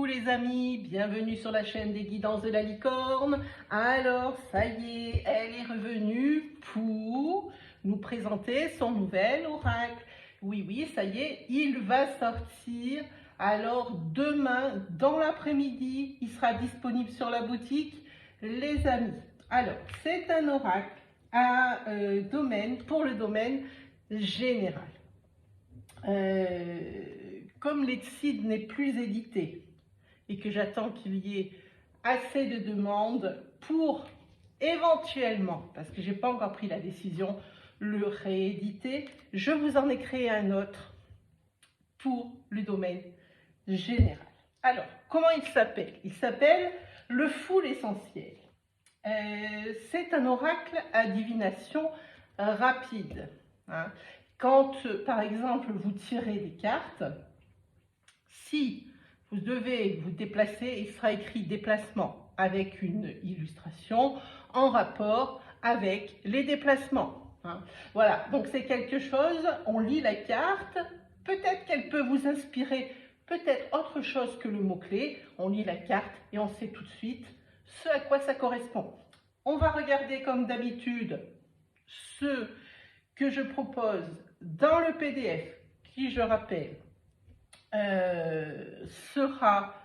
Coucou les amis, bienvenue sur la chaîne des guidances de la licorne. Alors ça y est, elle est revenue pour nous présenter son nouvel oracle. Oui, ça y est, il va sortir. Alors demain, dans l'après-midi, il sera disponible sur la boutique, les amis. Alors, c'est un oracle pour le domaine général. Comme l'Excide n'est plus édité et que j'attends qu'il y ait assez de demandes pour éventuellement, parce que je n'ai pas encore pris la décision, le rééditer, je vous en ai créé un autre pour le domaine général. Alors, comment il s'appelle? Il s'appelle le Full Essentiel. C'est un oracle à divination rapide. Hein. Quand, par exemple, vous tirez des cartes, si vous devez vous déplacer, il sera écrit déplacement avec une illustration en rapport avec les déplacements. Hein. Voilà, donc c'est quelque chose, on lit la carte, peut-être qu'elle peut vous inspirer, peut-être autre chose que le mot-clé, on lit la carte et on sait tout de suite ce à quoi ça correspond. On va regarder comme d'habitude ce que je propose dans le PDF, qui je rappelle, sera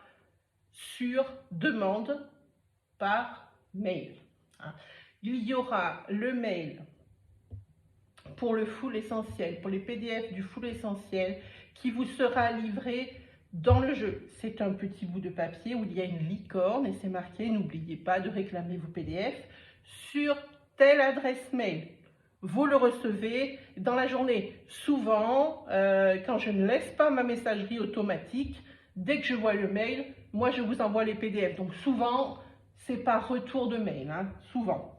sur demande par mail. Il y aura le mail pour le full essentiel, pour les PDF du full essentiel, qui vous sera livré dans le jeu. C'est un petit bout de papier où il y a une licorne et c'est marqué « N'oubliez pas de réclamer vos PDF sur telle adresse mail ». Vous le recevez dans la journée. Souvent, quand je ne laisse pas ma messagerie automatique, dès que je vois le mail, moi je vous envoie les PDF. Donc souvent, c'est par retour de mail, hein, souvent.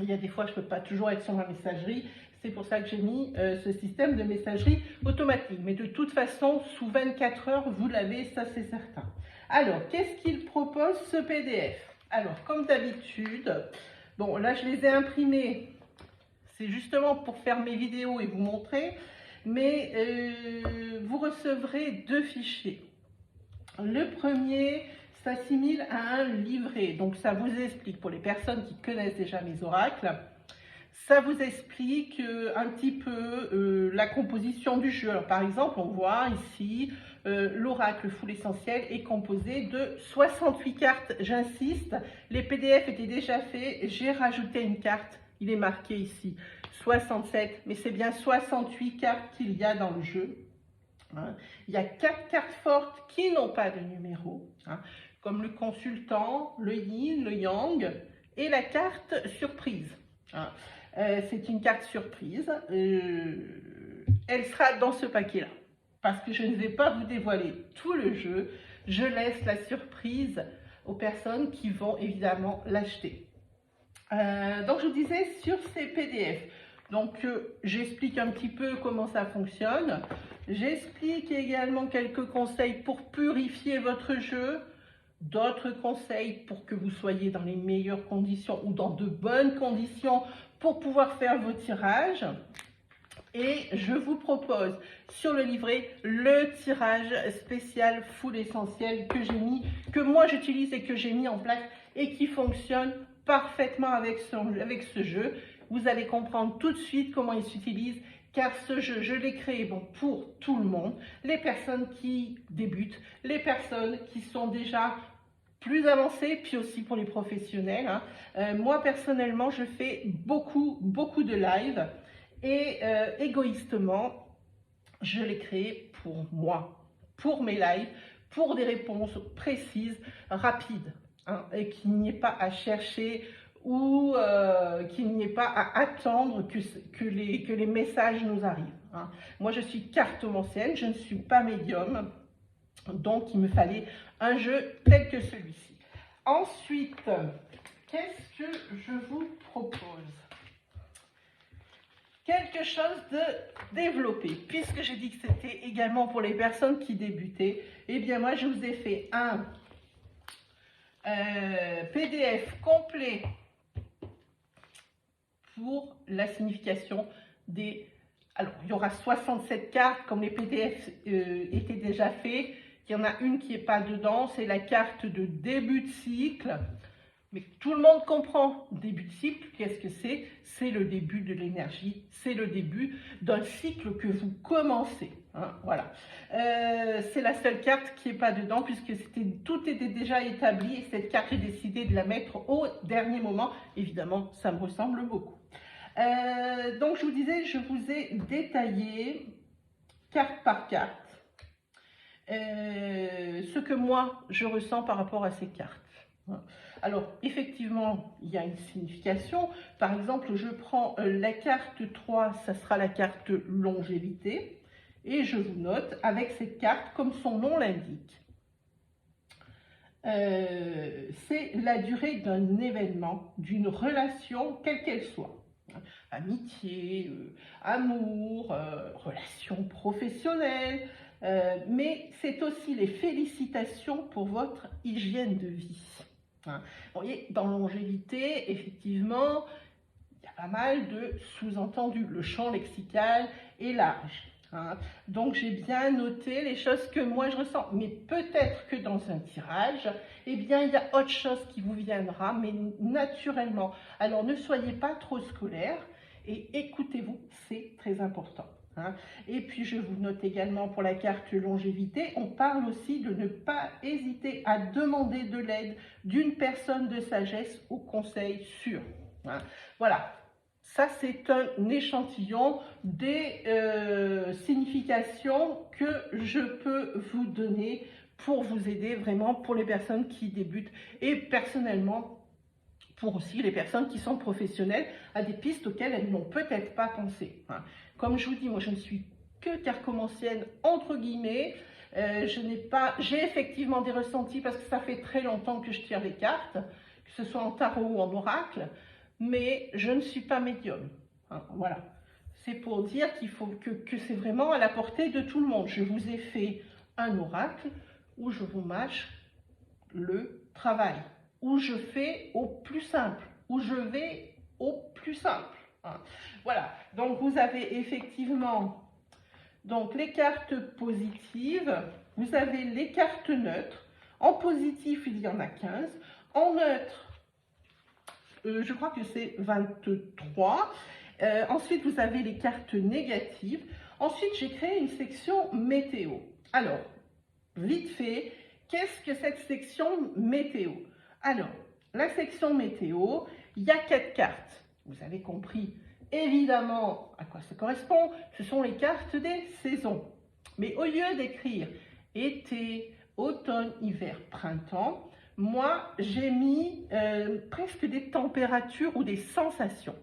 Il y a des fois, je ne peux pas toujours être sur ma messagerie. C'est pour ça que j'ai mis ce système de messagerie automatique. Mais de toute façon, sous 24 heures, vous l'avez, ça c'est certain. Alors, qu'est-ce qu'il propose ce PDF? Alors, comme d'habitude, bon, là je les ai imprimés. C'est justement pour faire mes vidéos et vous montrer, mais vous recevrez deux fichiers. Le premier s'assimile à un livret, donc ça vous explique, pour les personnes qui connaissent déjà mes oracles, ça vous explique un petit peu la composition du jeu. Alors, par exemple, on voit ici, l'oracle full essentiel est composé de 68 cartes, j'insiste, les PDF étaient déjà faits, j'ai rajouté une carte. Il est marqué ici 67, mais c'est bien 68 cartes qu'il y a dans le jeu. Hein. Il y a 4 cartes fortes qui n'ont pas de numéro, hein, comme le consultant, le yin, le yang et la carte surprise. Hein. C'est une carte surprise. Elle sera dans ce paquet-là. Parce que je ne vais pas vous dévoiler tout le jeu. Je laisse la surprise aux personnes qui vont évidemment l'acheter. Donc je vous disais sur ces PDF, donc j'explique un petit peu comment ça fonctionne, j'explique également quelques conseils pour purifier votre jeu, d'autres conseils pour que vous soyez dans les meilleures conditions ou dans de bonnes conditions pour pouvoir faire vos tirages. Et je vous propose sur le livret le tirage spécial full essentiel que j'ai mis, que moi j'utilise et que j'ai mis en place et qui fonctionne parfaitement avec ce jeu. Vous allez comprendre tout de suite comment il s'utilise, car ce jeu, je l'ai créé pour tout le monde, les personnes qui débutent, les personnes qui sont déjà plus avancées, puis aussi pour les professionnels. Hein. Moi personnellement, je fais beaucoup de live et égoïstement, je l'ai créé pour moi, pour mes lives, pour des réponses précises, rapides. Hein, et qu'il n'y ait pas à chercher ou qu'il n'y ait pas à attendre que les messages nous arrivent. Hein. Moi, je suis cartomancienne, je ne suis pas médium, donc il me fallait un jeu tel que celui-ci. Ensuite, qu'est-ce que je vous propose? Quelque chose de développé, puisque j'ai dit que c'était également pour les personnes qui débutaient. Eh bien, moi, je vous ai fait un PDF complet pour la signification des... Alors, il y aura 67 cartes, comme les PDF étaient déjà faits. Il y en a une qui n'est pas dedans, c'est la carte de début de cycle. Mais tout le monde comprend. Début de cycle, qu'est-ce que c'est? C'est le début de l'énergie, c'est le début d'un cycle que vous commencez. Hein, voilà. C'est la seule carte qui n'est pas dedans puisque tout était déjà établi et cette carte, j'ai décidé de la mettre au dernier moment. Évidemment, ça me ressemble beaucoup. Donc, je vous disais, je vous ai détaillé carte par carte ce que moi, je ressens par rapport à ces cartes. Alors, effectivement, il y a une signification. Par exemple, je prends la carte 3, ça sera la carte longévité. Et je vous note avec cette carte, comme son nom l'indique, c'est la durée d'un événement, d'une relation, quelle qu'elle soit. Amitié, amour, relation professionnelle, mais c'est aussi les félicitations pour votre hygiène de vie. Vous voyez, dans longévité, effectivement, il y a pas mal de sous-entendus. Le champ lexical est large. Donc, j'ai bien noté les choses que moi je ressens. Mais peut-être que dans un tirage, eh bien, il y a autre chose qui vous viendra, mais naturellement. Alors, ne soyez pas trop scolaire et écoutez-vous, c'est très important. Et puis, je vous note également pour la carte longévité, on parle aussi de ne pas hésiter à demander de l'aide d'une personne de sagesse ou conseil sûr. Voilà, ça c'est un échantillon des significations que je peux vous donner pour vous aider vraiment pour les personnes qui débutent et personnellement pour aussi les personnes qui sont professionnelles à des pistes auxquelles elles n'ont peut-être pas pensé. Comme je vous dis, moi je ne suis que cartomancienne entre guillemets. J'ai effectivement des ressentis parce que ça fait très longtemps que je tire les cartes, que ce soit en tarot ou en oracle, mais je ne suis pas médium. Voilà. C'est pour dire qu'il faut que c'est vraiment à la portée de tout le monde. Je vous ai fait un oracle où je vous mâche le travail, où je fais au plus simple, où je vais au plus simple. Voilà, donc vous avez effectivement donc, les cartes positives, vous avez les cartes neutres. En positif, il y en a 15. En neutre, je crois que c'est 23. Ensuite, vous avez les cartes négatives. Ensuite, j'ai créé une section météo. Alors, vite fait, qu'est-ce que cette section météo? Alors, la section météo, il y a 4 cartes. Vous avez compris évidemment à quoi ça correspond. Ce sont les cartes des saisons. Mais au lieu d'écrire été, automne, hiver, printemps, moi, j'ai mis presque des températures ou des sensations.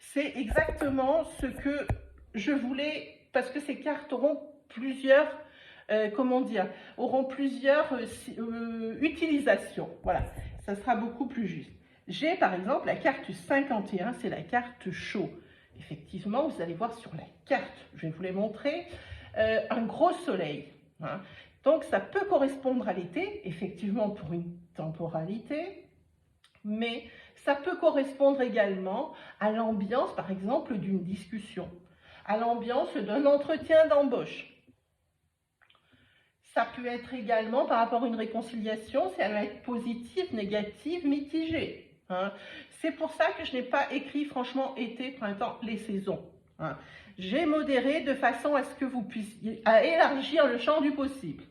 C'est exactement ce que je voulais, parce que ces cartes auront plusieurs, auront plusieurs utilisations. Voilà, ça sera beaucoup plus juste. J'ai par exemple la carte 51, c'est la carte chaud. Effectivement, vous allez voir sur la carte, je vais vous les montrer, un gros soleil. Donc ça peut correspondre à l'été, effectivement pour une temporalité, mais ça peut correspondre également à l'ambiance, par exemple, d'une discussion, à l'ambiance d'un entretien d'embauche. Ça peut être également par rapport à une réconciliation, si elle va être positive, négative, mitigée. C'est pour ça que je n'ai pas écrit franchement été, printemps, les saisons. J'ai modéré de façon à ce que vous puissiez élargir le champ du possible.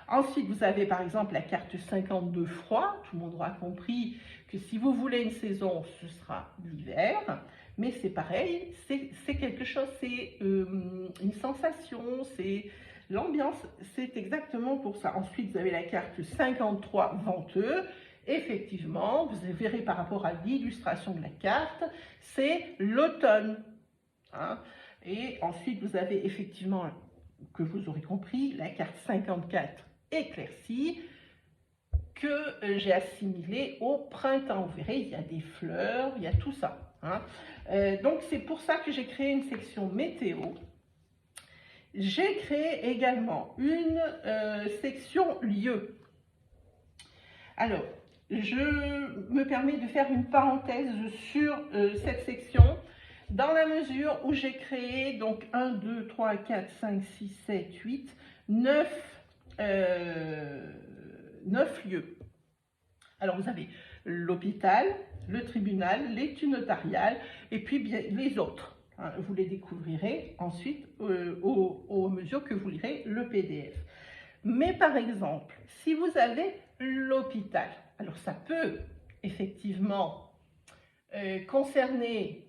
Ensuite, vous avez par exemple la carte 52 froid. Tout le monde aura compris que si vous voulez une saison, ce sera l'hiver. Mais c'est pareil, c'est quelque chose, c'est une sensation, c'est l'ambiance, c'est exactement pour ça. Ensuite, vous avez la carte 53 venteux. Effectivement, vous verrez par rapport à l'illustration de la carte, c'est l'automne. Et ensuite, vous avez effectivement, que vous aurez compris, la carte 54 éclaircie que j'ai assimilée au printemps. Vous verrez, il y a des fleurs, il y a tout ça. Donc, c'est pour ça que j'ai créé une section météo. J'ai créé également une section lieu. Alors, je me permets de faire une parenthèse sur cette section, dans la mesure où j'ai créé donc 1, 2, 3, 4, 5, 6, 7, 8, 9 9 lieux. Alors vous avez l'hôpital, le tribunal, l'étude notariale et puis bien les autres. Hein, vous les découvrirez ensuite au mesure que vous lirez le PDF. Mais par exemple, si vous avez l'hôpital, alors ça peut effectivement concerner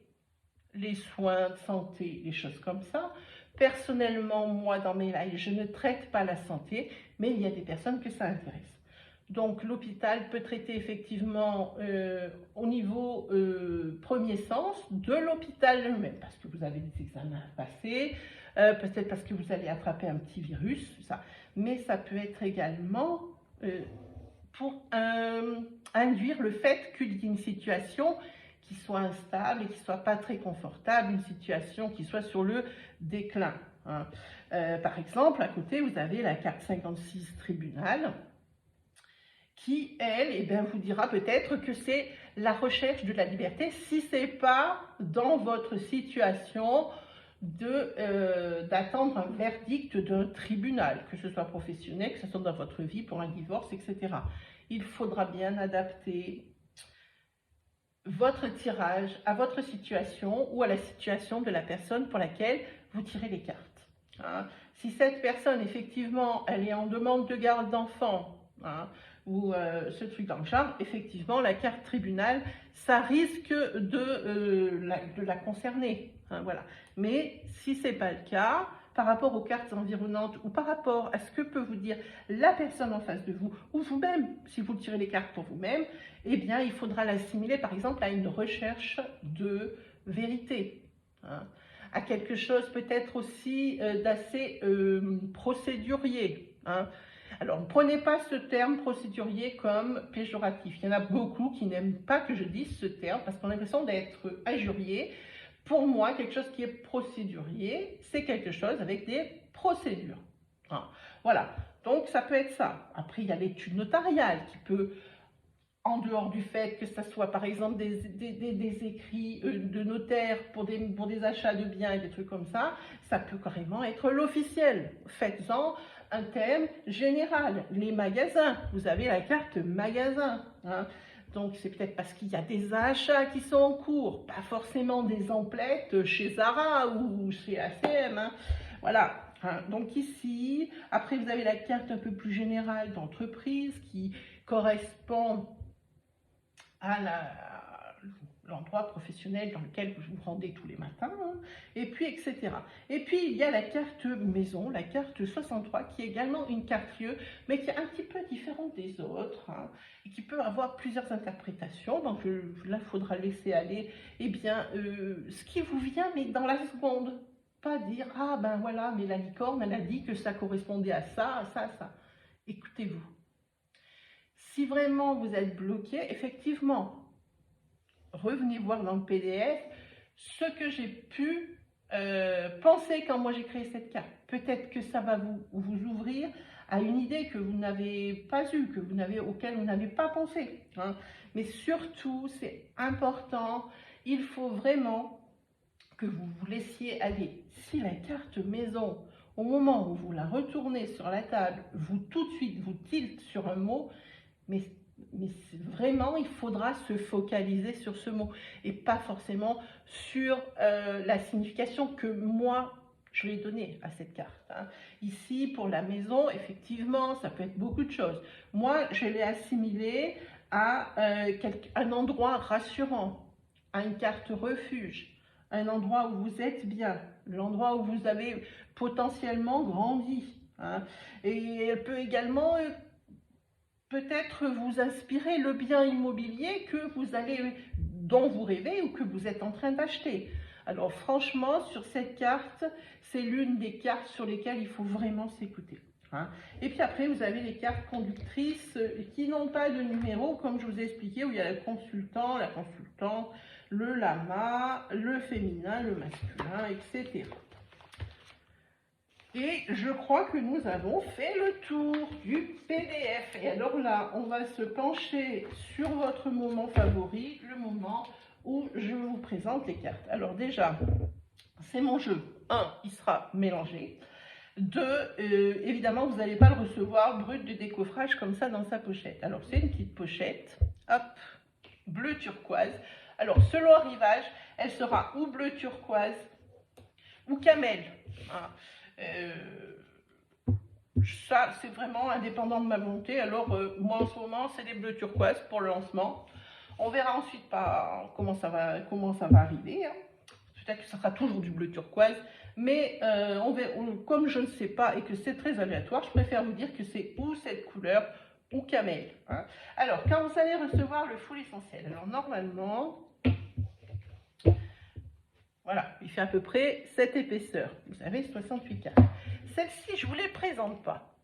les soins de santé, les choses comme ça. Personnellement, moi, dans mes lives, je ne traite pas la santé, mais il y a des personnes que ça intéresse. Donc, l'hôpital peut traiter effectivement au niveau premier sens de l'hôpital lui-même, parce que vous avez des examens à passer, peut-être parce que vous allez attraper un petit virus, ça. Mais ça peut être également pour induire le fait qu'il y ait une situation qui soit instable et qui ne soit pas très confortable, une situation qui soit sur le déclin. Hein. Par exemple, à côté, vous avez la carte 56 tribunal, qui, elle, vous dira peut-être que c'est la recherche de la liberté, si ce n'est pas dans votre situation d'attendre un verdict d'un tribunal, que ce soit professionnel, que ce soit dans votre vie pour un divorce, etc. Il faudra bien adapter votre tirage à votre situation ou à la situation de la personne pour laquelle vous tirez les cartes. Hein. Si cette personne, effectivement, elle est en demande de garde d'enfant, hein, ou ce truc dans le genre, effectivement, la carte tribunal, ça risque de la concerner. Hein, voilà. Mais si ce n'est pas le cas, par rapport aux cartes environnantes ou par rapport à ce que peut vous dire la personne en face de vous, ou vous-même, si vous tirez les cartes pour vous-même, eh bien, il faudra l'assimiler, par exemple, à une recherche de vérité, hein, à quelque chose peut-être aussi d'assez procédurier. Hein. Alors, ne prenez pas ce terme procédurier comme péjoratif. Il y en a beaucoup qui n'aiment pas que je dise ce terme parce qu'on a l'impression d'être injurié. Pour moi, quelque chose qui est procédurier, c'est quelque chose avec des procédures. Hein. Voilà, donc ça peut être ça. Après, il y a l'étude notariale qui peut, en dehors du fait que ça soit par exemple des écrits de notaire pour des achats de biens et des trucs comme ça peut carrément être l'officiel. Faites-en un thème général. Les magasins, vous avez la carte magasin. Hein. Donc c'est peut-être parce qu'il y a des achats qui sont en cours, pas forcément des emplettes chez Zara ou chez H&M. Hein. Voilà. Hein. Donc ici, après vous avez la carte un peu plus générale d'entreprise qui correspond à l'endroit professionnel dans lequel vous vous rendez tous les matins, hein, et puis etc. Et puis il y a la carte maison, la carte 63, qui est également une carte lieu, mais qui est un petit peu différente des autres, hein, et qui peut avoir plusieurs interprétations. Donc là, il faudra laisser aller ce qui vous vient, mais dans la seconde. Pas dire, ah ben voilà, mais la licorne, elle a dit que ça correspondait à ça, à ça, à ça. Écoutez-vous. Si vraiment vous êtes bloqué, effectivement, revenez voir dans le PDF ce que j'ai pu penser quand moi j'ai créé cette carte. Peut-être que ça va vous ouvrir à une idée que vous n'avez pas eue, auquel vous n'avez pas pensé. Hein. Mais surtout, c'est important, il faut vraiment que vous vous laissiez aller. Si la carte maison, au moment où vous la retournez sur la table, tout de suite vous tilte sur un mot, mais vraiment, il faudra se focaliser sur ce mot et pas forcément sur la signification que moi, je vais donner à cette carte. Hein. Ici, pour la maison, effectivement, ça peut être beaucoup de choses. Moi, je l'ai assimilé à un endroit rassurant, à une carte refuge, un endroit où vous êtes bien, l'endroit où vous avez potentiellement grandi. Hein. Et elle peut également peut-être vous inspirer le bien immobilier dont vous rêvez ou que vous êtes en train d'acheter. Alors franchement, sur cette carte, c'est l'une des cartes sur lesquelles il faut vraiment s'écouter. Hein. Et puis après, vous avez les cartes conductrices qui n'ont pas de numéro, comme je vous ai expliqué, où il y a le consultant, la consultante, le lama, le féminin, le masculin, etc. Et je crois que nous avons fait le tour du PDF. Et alors là, on va se pencher sur votre moment favori, le moment où je vous présente les cartes. Alors déjà, c'est mon jeu. Il sera mélangé. Évidemment, vous n'allez pas le recevoir brut de décoffrage comme ça dans sa pochette. Alors, c'est une petite pochette, hop, bleu turquoise. Alors, selon arrivage, elle sera ou bleu turquoise ou camel. Hein. Ça, c'est vraiment indépendant de ma volonté. Alors, moi, en ce moment, c'est des bleus turquoise pour le lancement. On verra ensuite comment ça va arriver. Hein. Peut-être que ça sera toujours du bleu turquoise. Mais comme je ne sais pas et que c'est très aléatoire, je préfère vous dire que c'est ou cette couleur ou camel. Hein. Alors, quand vous allez recevoir le full essentiel, alors normalement, voilà, il fait à peu près cette épaisseur. Vous avez 68 cartes. Celle-ci, je ne vous les présente pas.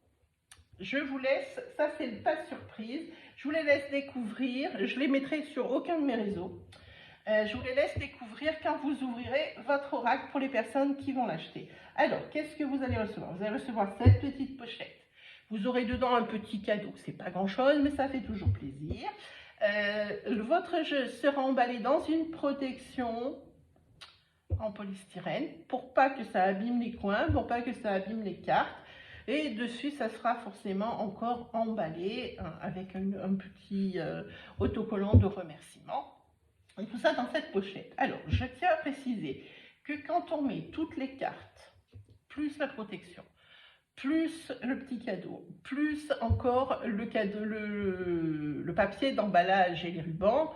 Je vous laisse, ça c'est pas surprise, je vous les laisse découvrir, je les mettrai sur aucun de mes réseaux. Je vous les laisse découvrir quand vous ouvrirez votre oracle pour les personnes qui vont l'acheter. Alors, qu'est-ce que vous allez recevoir? Vous allez recevoir cette petite pochette. Vous aurez dedans un petit cadeau. C'est pas grand-chose, mais ça fait toujours plaisir. Votre jeu sera emballé dans une protection en polystyrène pour pas que ça abîme les coins, pour pas que ça abîme les cartes. Et dessus, ça sera forcément encore emballé avec un petit autocollant de remerciement. Et tout ça dans cette pochette. Alors, je tiens à préciser que quand on met toutes les cartes, plus la protection, plus le petit cadeau, plus encore le cadeau, le papier d'emballage et les rubans,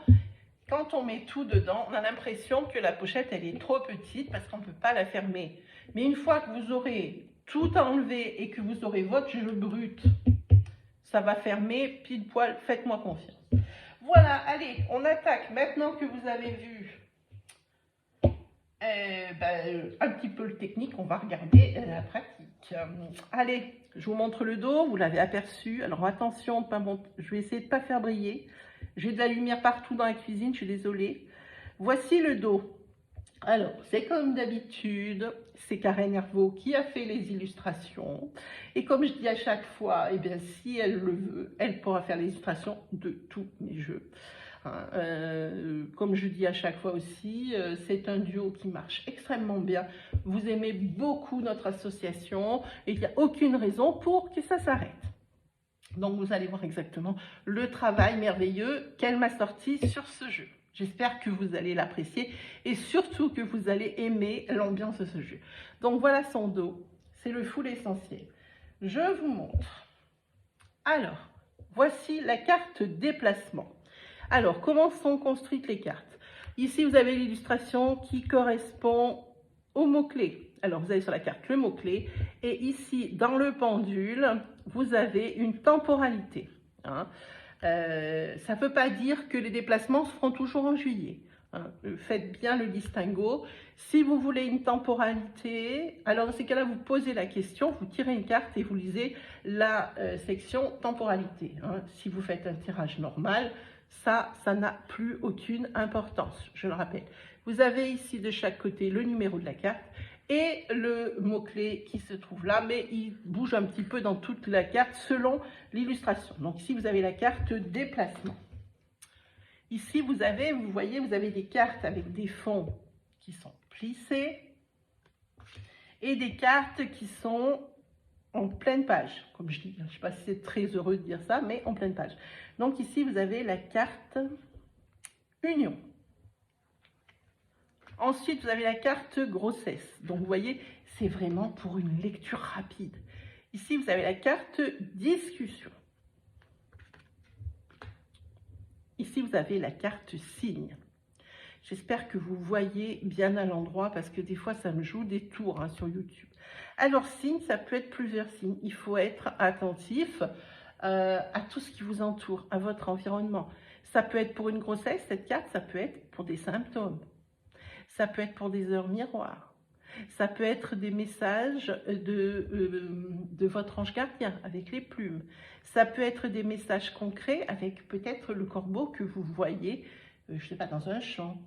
quand on met tout dedans, on a l'impression que la pochette, elle est trop petite parce qu'on ne peut pas la fermer. Mais une fois que vous aurez tout enlevé et que vous aurez votre jeu brut, ça va fermer pile poil, faites-moi confiance. Voilà, allez, on attaque. Maintenant que vous avez vu un petit peu le technique, on va regarder la pratique. Allez, je vous montre le dos, vous l'avez aperçu. Alors attention, je vais essayer de ne pas faire briller. J'ai de la lumière partout dans la cuisine, je suis désolée. Voici le dos. Alors, c'est comme d'habitude, c'est Karen Hervaux qui a fait les illustrations. Et comme je dis à chaque fois, eh bien, si elle le veut, elle pourra faire les illustrations de tous mes jeux. Hein, comme je dis à chaque fois aussi, c'est un duo qui marche extrêmement bien. Vous aimez beaucoup notre association et il n'y a aucune raison pour que ça s'arrête. Donc, vous allez voir exactement le travail merveilleux qu'elle m'a sorti sur ce jeu. J'espère que vous allez l'apprécier et surtout que vous allez aimer l'ambiance de ce jeu. Donc, voilà son dos. C'est le full essentiel. Je vous montre. Alors, voici la carte déplacement. Alors, comment sont construites les cartes? Ici, vous avez l'illustration qui correspond au mot-clé. Alors, vous avez sur la carte le mot-clé et ici, dans le pendule, vous avez une temporalité. Hein. Ça ne veut pas dire que les déplacements se feront toujours en juillet. Hein. Faites bien le distinguo. Si vous voulez une temporalité, alors dans ces cas-là, vous posez la question, vous tirez une carte et vous lisez la section temporalité. Hein. Si vous faites un tirage normal, ça n'a plus aucune importance, je le rappelle. Vous avez ici de chaque côté le numéro de la carte et le mot-clé qui se trouve là, mais il bouge un petit peu dans toute la carte selon l'illustration. Donc ici, vous avez la carte déplacement. Ici, vous voyez, vous avez des cartes avec des fonds qui sont plissés et des cartes qui sont en pleine page, comme je dis. Je ne sais pas si c'est très heureux de dire ça, mais en pleine page. Donc ici, vous avez la carte Union. Ensuite, vous avez la carte grossesse. Donc, vous voyez, c'est vraiment pour une lecture rapide. Ici, vous avez la carte discussion. Ici, vous avez la carte signe. J'espère que vous voyez bien à l'endroit parce que des fois, ça me joue des tours hein, sur YouTube. Alors, signe, ça peut être plusieurs signes. Il faut être attentif à tout ce qui vous entoure, à votre environnement. Ça peut être pour une grossesse, cette carte, ça peut être pour des symptômes. Ça peut être pour des heures miroirs. Ça peut être des messages de votre ange gardien avec les plumes. Ça peut être des messages concrets avec peut-être le corbeau que vous voyez, je ne sais pas, dans un champ.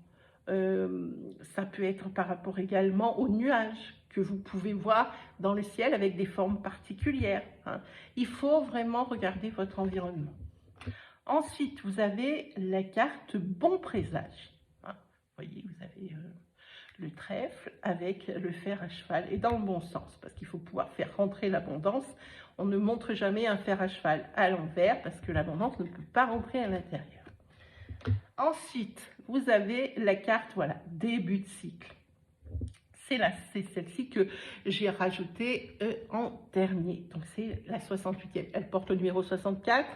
Ça peut être par rapport également aux nuages que vous pouvez voir dans le ciel avec des formes particulières. Hein. Il faut vraiment regarder votre environnement. Ensuite, vous avez la carte bon présage. Hein. Vous voyez, vous avez le trèfle avec le fer à cheval, et dans le bon sens, parce qu'il faut pouvoir faire rentrer l'abondance. On ne montre jamais un fer à cheval à l'envers, parce que l'abondance ne peut pas rentrer à l'intérieur. Ensuite, vous avez la carte, voilà, début de cycle. C'est celle-ci que j'ai rajoutée en dernier. Donc, c'est la 68e. Elle porte le numéro 64,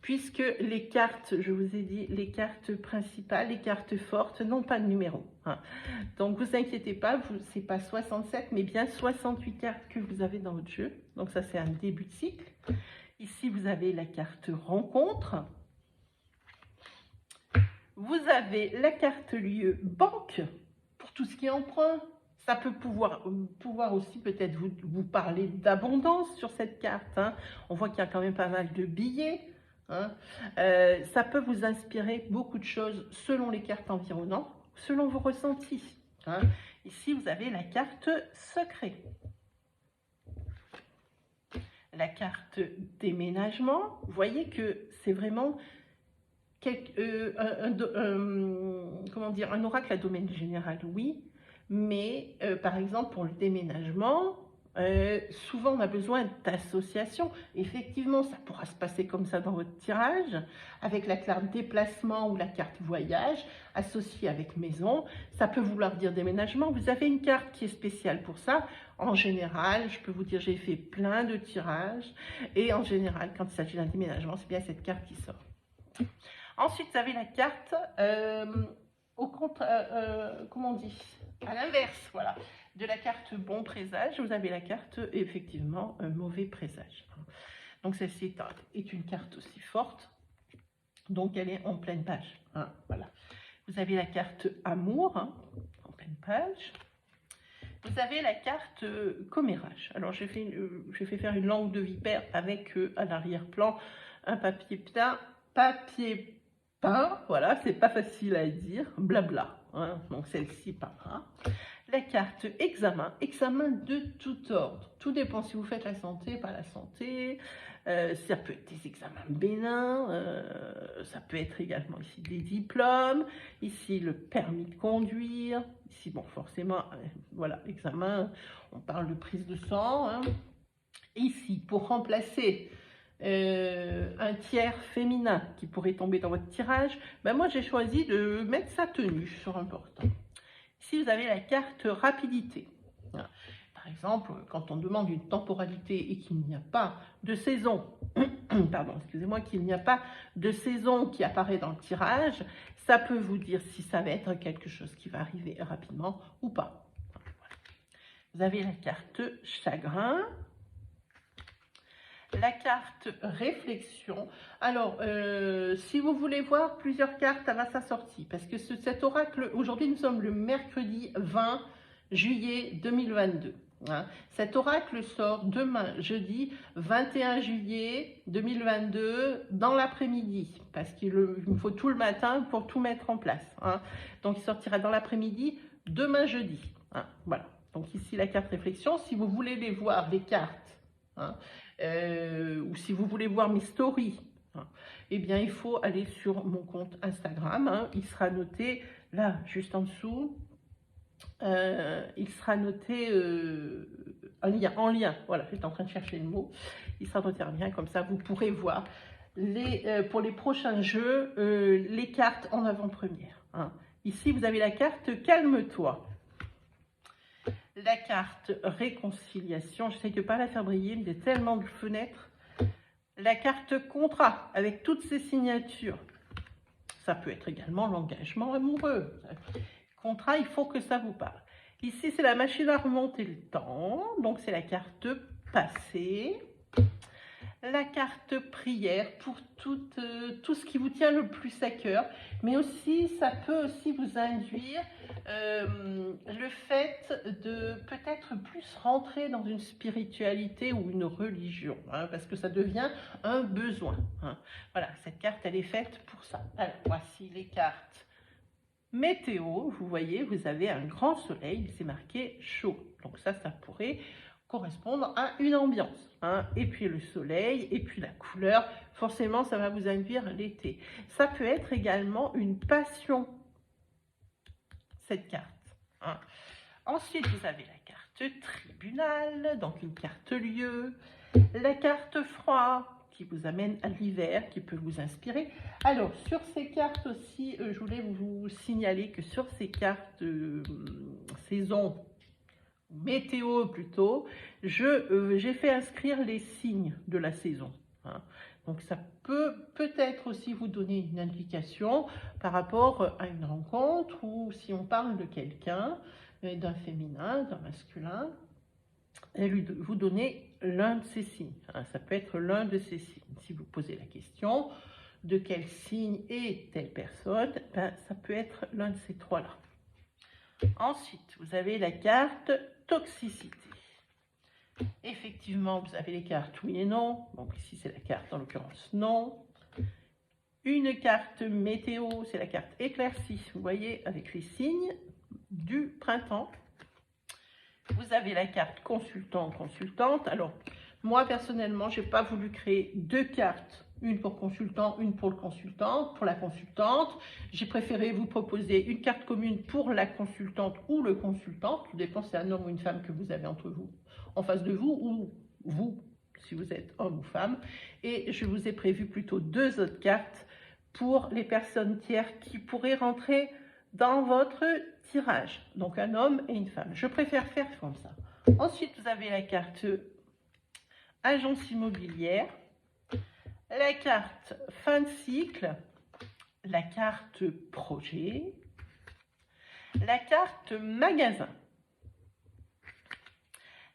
puisque les cartes, je vous ai dit, les cartes principales, les cartes fortes n'ont pas de numéro. Hein. Donc, vous inquiétez pas, ce n'est pas 67, mais bien 68 cartes que vous avez dans votre jeu. Donc, ça, c'est un début de cycle. Ici, vous avez la carte rencontre. Vous avez la carte lieu banque, pour tout ce qui est emprunt. Ça peut pouvoir aussi peut-être vous parler d'abondance sur cette carte. Hein. On voit qu'il y a quand même pas mal de billets. Hein. Ça peut vous inspirer beaucoup de choses selon les cartes environnantes, selon vos ressentis. Hein. Ici, vous avez la carte secret. La carte déménagement. Vous voyez que c'est vraiment un oracle à domaine général, oui. Mais par exemple, pour le déménagement, souvent on a besoin d'associations. Effectivement, ça pourra se passer comme ça dans votre tirage, avec la carte déplacement ou la carte voyage, associée avec maison. Ça peut vouloir dire déménagement. Vous avez une carte qui est spéciale pour ça. En général, je peux vous dire, j'ai fait plein de tirages. Et en général, quand il s'agit d'un déménagement, c'est bien cette carte qui sort. Ensuite, vous avez la carte comment on dit, à l'inverse, voilà, de la carte bon présage, vous avez la carte effectivement mauvais présage. Donc celle-ci est une carte aussi forte, donc elle est en pleine page. Hein, voilà. Vous avez la carte amour, hein, en pleine page. Vous avez la carte commérage. Alors j'ai fait faire une langue de vipère avec à l'arrière-plan un papier peint, voilà, c'est pas facile à dire, blabla. Hein, donc celle-ci par là. La carte examen, examen de tout ordre. Tout dépend si vous faites la santé, pas la santé. Ça peut être des examens bénins, ça peut être également ici des diplômes, ici le permis de conduire, ici bon forcément, voilà, examen, on parle de prise de sang. Hein. Ici, pour remplacer un tiers féminin qui pourrait tomber dans votre tirage, ben moi j'ai choisi de mettre sa tenue sur un portant. Ici vous avez la carte rapidité. Par exemple, quand on demande une temporalité et qu'il n'y a pas de saison, pardon, excusez-moi, qu'il n'y a pas de saison qui apparaît dans le tirage, ça peut vous dire si ça va être quelque chose qui va arriver rapidement ou pas. Voilà. Vous avez la carte chagrin. La carte réflexion. Alors, si vous voulez voir plusieurs cartes à sa sortie, parce que cet oracle, aujourd'hui nous sommes le mercredi 20 juillet 2022. Hein. Cet oracle sort demain, jeudi 21 juillet 2022, dans l'après-midi, parce qu'il me faut tout le matin pour tout mettre en place. Hein. Donc il sortira dans l'après-midi, demain jeudi. Hein. Voilà. Donc ici la carte réflexion. Si vous voulez les voir, les cartes, hein, ou si vous voulez voir mes stories, hein, eh bien il faut aller sur mon compte Instagram, hein, il sera noté là juste en dessous, il sera noté en lien, voilà, j'étais en train de chercher le mot, il sera noté en lien, comme ça vous pourrez voir pour les prochains jeux les cartes en avant-première. Hein. Ici vous avez la carte calme-toi. La carte réconciliation, je sais que pas la faire briller, mais il y a tellement de fenêtres. La carte contrat, avec toutes ses signatures. Ça peut être également l'engagement amoureux. Contrat, il faut que ça vous parle. Ici, c'est la machine à remonter le temps, donc c'est la carte passé. La carte prière pour tout ce qui vous tient le plus à cœur, mais aussi ça peut aussi vous induire le fait de peut-être plus rentrer dans une spiritualité ou une religion, hein, parce que ça devient un besoin. Hein. Voilà, cette carte elle est faite pour ça. Alors voici les cartes météo. Vous voyez, vous avez un grand soleil, c'est marqué chaud, donc ça pourrait correspondre à une ambiance, hein. Et puis le soleil, et puis la couleur, forcément ça va vous induire l'été. Ça peut être également une passion, cette carte. Hein. Ensuite, vous avez la carte tribunal, donc une carte lieu, la carte froid qui vous amène à l'hiver, qui peut vous inspirer. Alors, sur ces cartes aussi, je voulais vous signaler que sur ces cartes saison, météo plutôt, j'ai fait inscrire les signes de la saison. Hein. Donc ça peut-être aussi vous donner une indication par rapport à une rencontre ou si on parle de quelqu'un, d'un féminin, d'un masculin, et vous donner l'un de ces signes. Hein. Ça peut être l'un de ces signes. Si vous posez la question de quel signe est telle personne, ben, ça peut être l'un de ces trois-là. Ensuite, vous avez la carte toxicité. Effectivement, vous avez les cartes oui et non. Donc ici, c'est la carte, en l'occurrence, non. Une carte météo, c'est la carte éclaircie, vous voyez, avec les signes du printemps. Vous avez la carte consultant-consultante. Alors, moi, personnellement, je n'ai pas voulu créer deux cartes. Une pour consultant, une pour le consultant. Pour la consultante, j'ai préféré vous proposer une carte commune pour la consultante ou le consultant. Tout dépend si c'est un homme ou une femme que vous avez entre vous, en face de vous, ou vous, si vous êtes homme ou femme. Et je vous ai prévu plutôt deux autres cartes pour les personnes tiers qui pourraient rentrer dans votre tirage. Donc un homme et une femme. Je préfère faire comme ça. Ensuite, vous avez la carte agence immobilière, la carte fin de cycle, la carte projet, la carte magasin,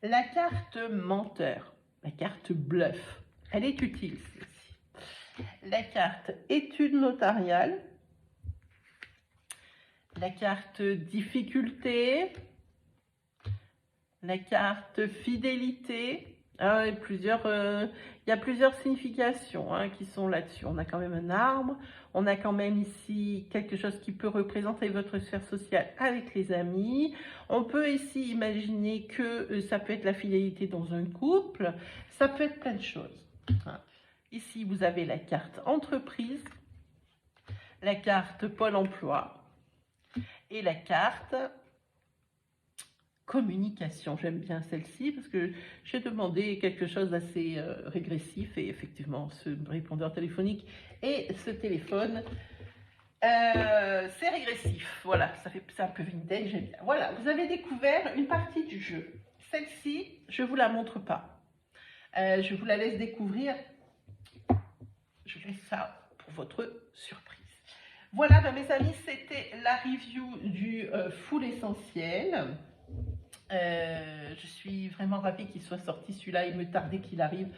la carte menteur, la carte bluff. Elle est utile celle-ci. La carte étude notariale, la carte difficulté, la carte fidélité. Ah, il y a plusieurs significations hein, qui sont là-dessus. On a quand même un arbre, on a quand même ici quelque chose qui peut représenter votre sphère sociale avec les amis. On peut ici imaginer que ça peut être la fidélité dans un couple, ça peut être plein de choses. Hein. Ici, vous avez la carte entreprise, la carte Pôle emploi et la carte communication. J'aime bien celle-ci parce que j'ai demandé quelque chose d'assez régressif et effectivement ce répondeur téléphonique et ce téléphone c'est régressif. Voilà, c'est un peu vintage, j'aime bien. Voilà, vous avez découvert une partie du jeu. Celle-ci, je ne vous la montre pas. Je vous la laisse découvrir. Je laisse ça pour votre surprise. Voilà, ben, mes amis, c'était la review du full essentiel. Je suis vraiment ravie qu'il soit sorti celui-là, il me tardait qu'il arrive.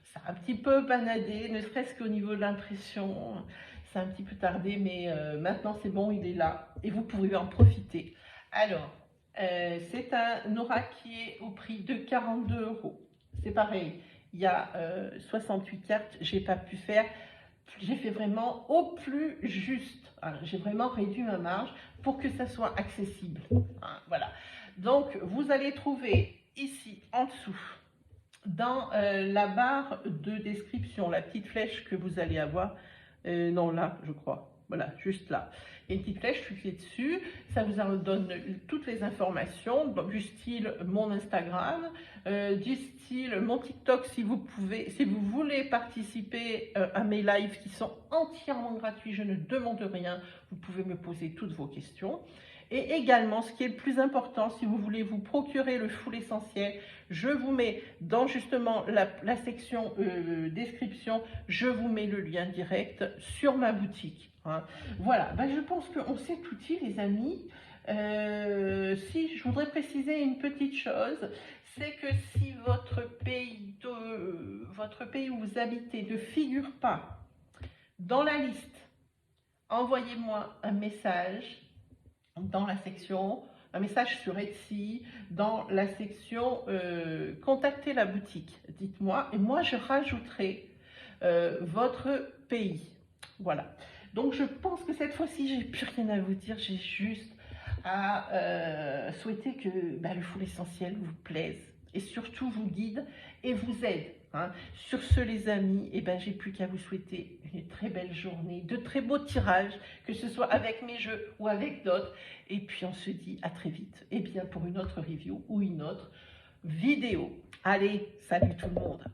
Ça a un petit peu banadé, ne serait-ce qu'au niveau de l'impression, ça a un petit peu tardé, mais maintenant c'est bon, il est là et vous pourrez en profiter. Alors, c'est un aura qui est au prix de 42 €. C'est pareil, il y a 68 cartes, j'ai pas pu faire, j'ai fait vraiment au plus juste. J'ai vraiment réduit ma marge pour que ça soit accessible. Hein, voilà. Donc, vous allez trouver ici en dessous, dans la barre de description, la petite flèche que vous allez avoir, non là, je crois, voilà, juste là. Il y a une petite flèche, cliquez dessus, ça vous en donne toutes les informations, donc, du style mon Instagram, du style mon TikTok si vous voulez participer à mes lives qui sont entièrement gratuits, je ne demande rien, vous pouvez me poser toutes vos questions. Et également, ce qui est le plus important, si vous voulez vous procurer le full essentiel, je vous mets dans justement la section description, je vous mets le lien direct sur ma boutique. Hein. Voilà, ben, je pense qu'on s'est tout dit les amis. Si je voudrais préciser une petite chose, c'est que si votre pays où vous habitez ne figure pas dans la liste, envoyez-moi un message dans la section, un message sur Etsy, dans la section contacter la boutique, dites-moi, et moi je rajouterai votre pays. Voilà, donc je pense que cette fois-ci, j'ai plus rien à vous dire, j'ai juste à souhaiter que le full essentiel vous plaise et surtout vous guide et vous aide. hein. Sur ce, les amis, eh ben, j'ai plus qu'à vous souhaiter une très belle journée, de très beaux tirages, que ce soit avec mes jeux ou avec d'autres. Et puis, on se dit à très vite, eh bien, pour une autre review ou une autre vidéo. Allez, salut tout le monde!